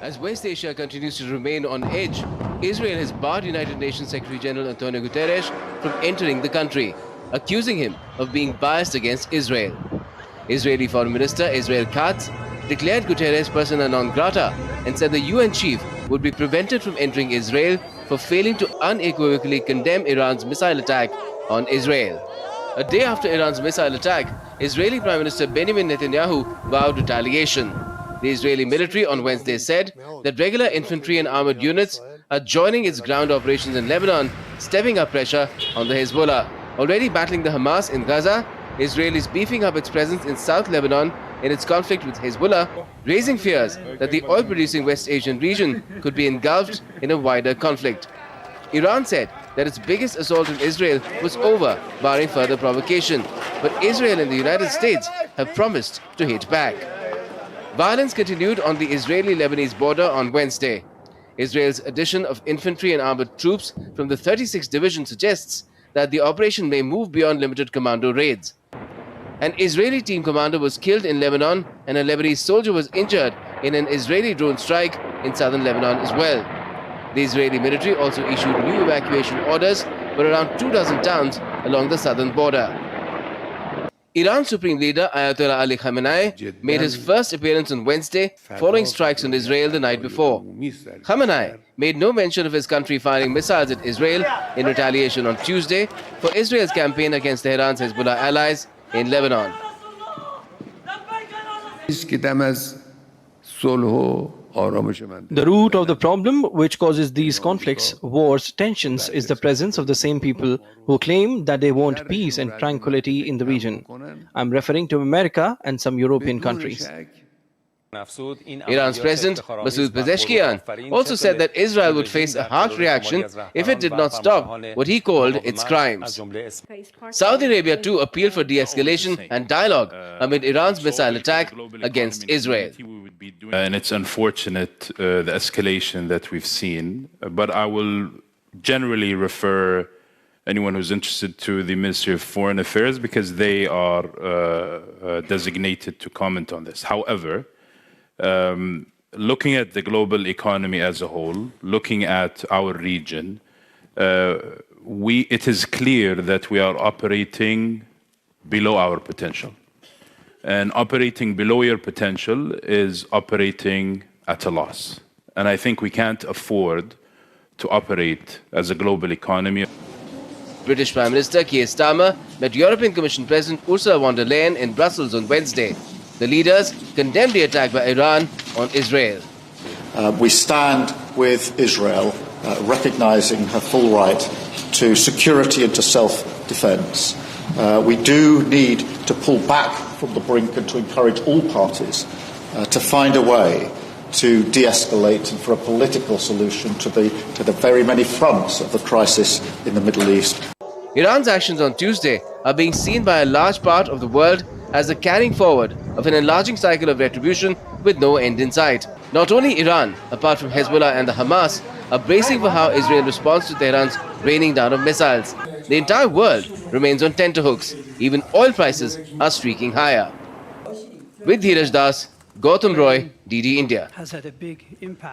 As West Asia continues to remain on edge, Israel has barred United Nations Secretary General Antonio Guterres from entering the country, accusing him of being biased against Israel. Israeli Foreign Minister Israel Katz declared Guterres persona non grata and said the UN chief would be prevented from entering Israel for failing to unequivocally condemn Iran's missile attack on Israel. A day after Iran's missile attack, Israeli Prime Minister Benjamin Netanyahu vowed retaliation. The Israeli military on Wednesday said that regular infantry and armored units are joining its ground operations in Lebanon, stepping up pressure on the Hezbollah. Already battling the Hamas in Gaza, Israel is beefing up its presence in South Lebanon in its conflict with Hezbollah, raising fears that the oil-producing West Asian region could be engulfed in a wider conflict. Iran said that its biggest assault on Israel was over, barring further provocation, but Israel and the United States have promised to hit back. Violence continued on the Israeli-Lebanese border on Wednesday. Israel's addition of infantry and armored troops from the 36th Division suggests that the operation may move beyond limited commando raids. An Israeli team commander was killed in Lebanon and a Lebanese soldier was injured in an Israeli drone strike in southern Lebanon as well. The Israeli military also issued new evacuation orders for around 24 towns along the southern border. Iran's Supreme Leader Ayatollah Ali Khamenei made his first appearance on Wednesday following strikes on Israel the night before. Khamenei made no mention of his country firing missiles at Israel in retaliation on Tuesday for Israel's campaign against Tehran's Hezbollah allies in Lebanon. The root of the problem which causes these conflicts, wars, tensions is the presence of the same people who claim that they want peace and tranquility in the region. I'm referring to America and some European countries. Iran's President Masoud Pezeshkian also said that Israel would face a harsh reaction if it did not stop what he called its crimes. Saudi Arabia too appealed for de-escalation and dialogue amid Iran's missile attack against Israel. And it's unfortunate, the escalation that we've seen, but I will generally refer anyone who's interested to the Ministry of Foreign Affairs because they are designated to comment on this. However, looking at the global economy as a whole, looking at our region, it is clear that we are operating below our potential. And operating below your potential is operating at a loss. And I think we can't afford to operate as a global economy. British Prime Minister Keir Starmer met European Commission President Ursula von der Leyen in Brussels on Wednesday. The leaders condemned the attack by Iran on Israel. We stand with Israel, recognizing her full right to security and to self-defense. We do need to pull back from the brink and to encourage all parties to find a way to de-escalate and for a political solution to the very many fronts of the crisis in the Middle East. Iran's actions on Tuesday are being seen by a large part of the world as the carrying forward of an enlarging cycle of retribution with no end in sight. Not only Iran, apart from Hezbollah and the Hamas, are bracing for how Israel responds to Tehran's raining down of missiles. The entire world remains on tenterhooks. Even oil prices are streaking higher. With Dheeraj Das, Gautam Roy, DD India. Has had a big impact.